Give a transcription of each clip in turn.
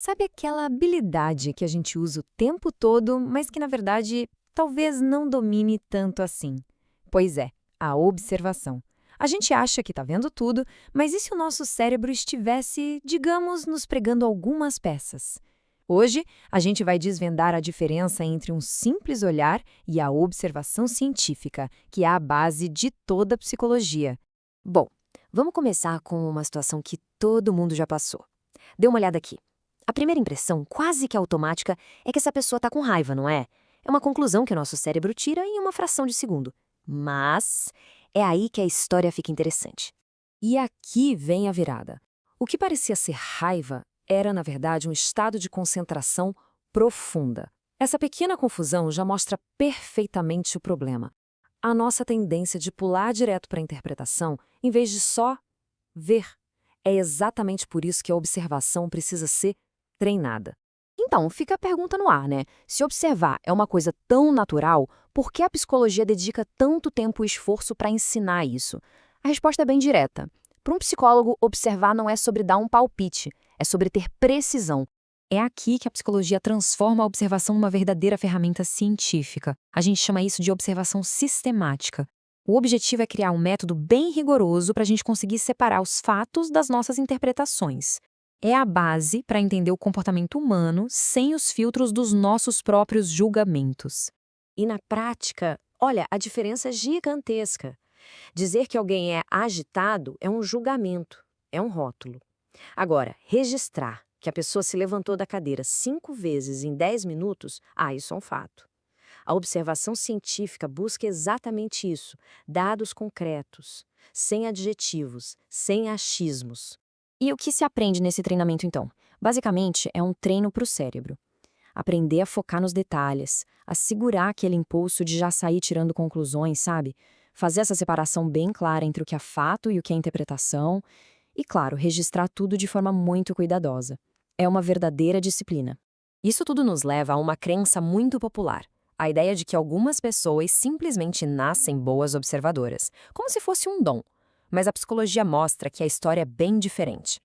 Sabe aquela habilidade que a gente usa o tempo todo, mas que na verdade talvez não domine tanto assim? Pois é, a observação. A gente acha que está vendo tudo, mas e se o nosso cérebro estivesse, digamos, nos pregando algumas peças? Hoje, a gente vai desvendar a diferença entre um simples olhar e a observação científica, que é a base de toda a psicologia. Bom, vamos começar com uma situação que todo mundo já passou. Dê uma olhada aqui. A primeira impressão, quase que automática, é que essa pessoa está com raiva, não é? É uma conclusão que o nosso cérebro tira em uma fração de segundo. Mas é aí que a história fica interessante. E aqui vem a virada. O que parecia ser raiva era, na verdade, um estado de concentração profunda. Essa pequena confusão já mostra perfeitamente o problema. A nossa tendência de pular direto para a interpretação, em vez de só ver. É exatamente por isso que a observação precisa ser treinada. Então, fica a pergunta no ar, né? Se observar é uma coisa tão natural, por que a psicologia dedica tanto tempo e esforço para ensinar isso? A resposta é bem direta. Para um psicólogo, observar não é sobre dar um palpite, é sobre ter precisão. É aqui que a psicologia transforma a observação numa verdadeira ferramenta científica. A gente chama isso de observação sistemática. O objetivo é criar um método bem rigoroso para a gente conseguir separar os fatos das nossas interpretações. É a base para entender o comportamento humano sem os filtros dos nossos próprios julgamentos. E na prática, olha, a diferença é gigantesca. Dizer que alguém é agitado é um julgamento, é um rótulo. Agora, registrar que a pessoa se levantou da cadeira 5 vezes em 10 minutos, isso é um fato. A observação científica busca exatamente isso, dados concretos, sem adjetivos, sem achismos. E o que se aprende nesse treinamento, então? Basicamente, é um treino para o cérebro. Aprender a focar nos detalhes, a segurar aquele impulso de já sair tirando conclusões, sabe? Fazer essa separação bem clara entre o que é fato e o que é interpretação. E, claro, registrar tudo de forma muito cuidadosa. É uma verdadeira disciplina. Isso tudo nos leva a uma crença muito popular. A ideia de que algumas pessoas simplesmente nascem boas observadoras, como se fosse um dom. Mas a psicologia mostra que a história é bem diferente.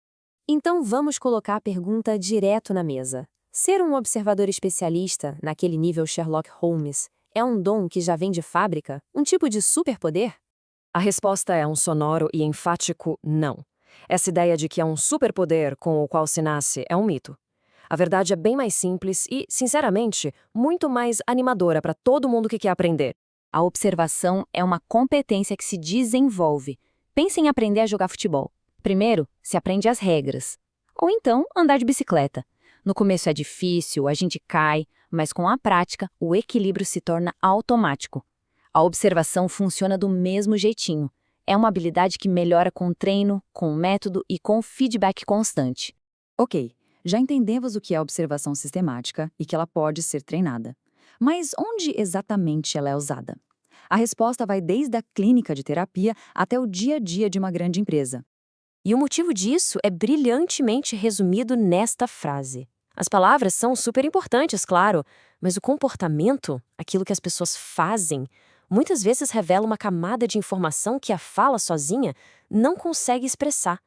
Então vamos colocar a pergunta direto na mesa. Ser um observador especialista, naquele nível Sherlock Holmes, é um dom que já vem de fábrica? Um tipo de superpoder? A resposta é um sonoro e enfático não. Essa ideia de que é um superpoder com o qual se nasce é um mito. A verdade é bem mais simples e, sinceramente, muito mais animadora para todo mundo que quer aprender. A observação é uma competência que se desenvolve. Pense em aprender a jogar futebol. Primeiro, se aprende as regras. Ou então, andar de bicicleta. No começo é difícil, a gente cai, mas com a prática, o equilíbrio se torna automático. A observação funciona do mesmo jeitinho. É uma habilidade que melhora com treino, com método e com feedback constante. Ok, já entendemos o que é observação sistemática e que ela pode ser treinada. Mas onde exatamente ela é usada? A resposta vai desde a clínica de terapia até o dia a dia de uma grande empresa. E o motivo disso é brilhantemente resumido nesta frase. As palavras são super importantes, claro, mas o comportamento, aquilo que as pessoas fazem, muitas vezes revela uma camada de informação que a fala sozinha não consegue expressar.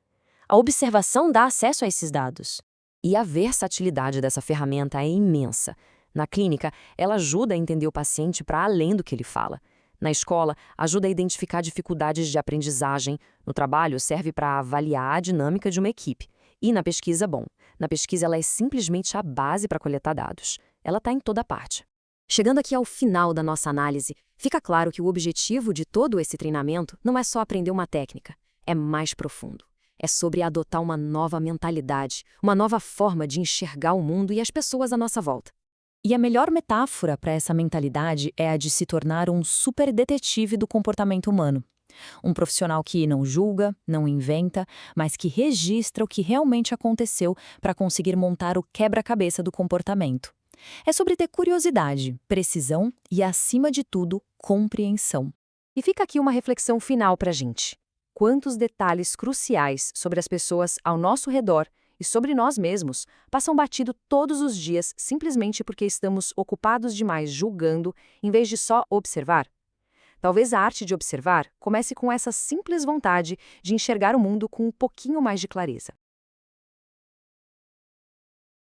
A observação dá acesso a esses dados. E a versatilidade dessa ferramenta é imensa. Na clínica, ela ajuda a entender o paciente para além do que ele fala. Na escola, ajuda a identificar dificuldades de aprendizagem. No trabalho, serve para avaliar a dinâmica de uma equipe. E na pesquisa, bom, na pesquisa ela é simplesmente a base para coletar dados. Ela está em toda parte. Chegando aqui ao final da nossa análise, fica claro que o objetivo de todo esse treinamento não é só aprender uma técnica, é mais profundo. É sobre adotar uma nova mentalidade, uma nova forma de enxergar o mundo e as pessoas à nossa volta. E a melhor metáfora para essa mentalidade é a de se tornar um super detetive do comportamento humano. Um profissional que não julga, não inventa, mas que registra o que realmente aconteceu para conseguir montar o quebra-cabeça do comportamento. É sobre ter curiosidade, precisão e, acima de tudo, compreensão. E fica aqui uma reflexão final para a gente. Quantos detalhes cruciais sobre as pessoas ao nosso redor e sobre nós mesmos passam batido todos os dias simplesmente porque estamos ocupados demais julgando em vez de só observar? Talvez a arte de observar comece com essa simples vontade de enxergar o mundo com um pouquinho mais de clareza.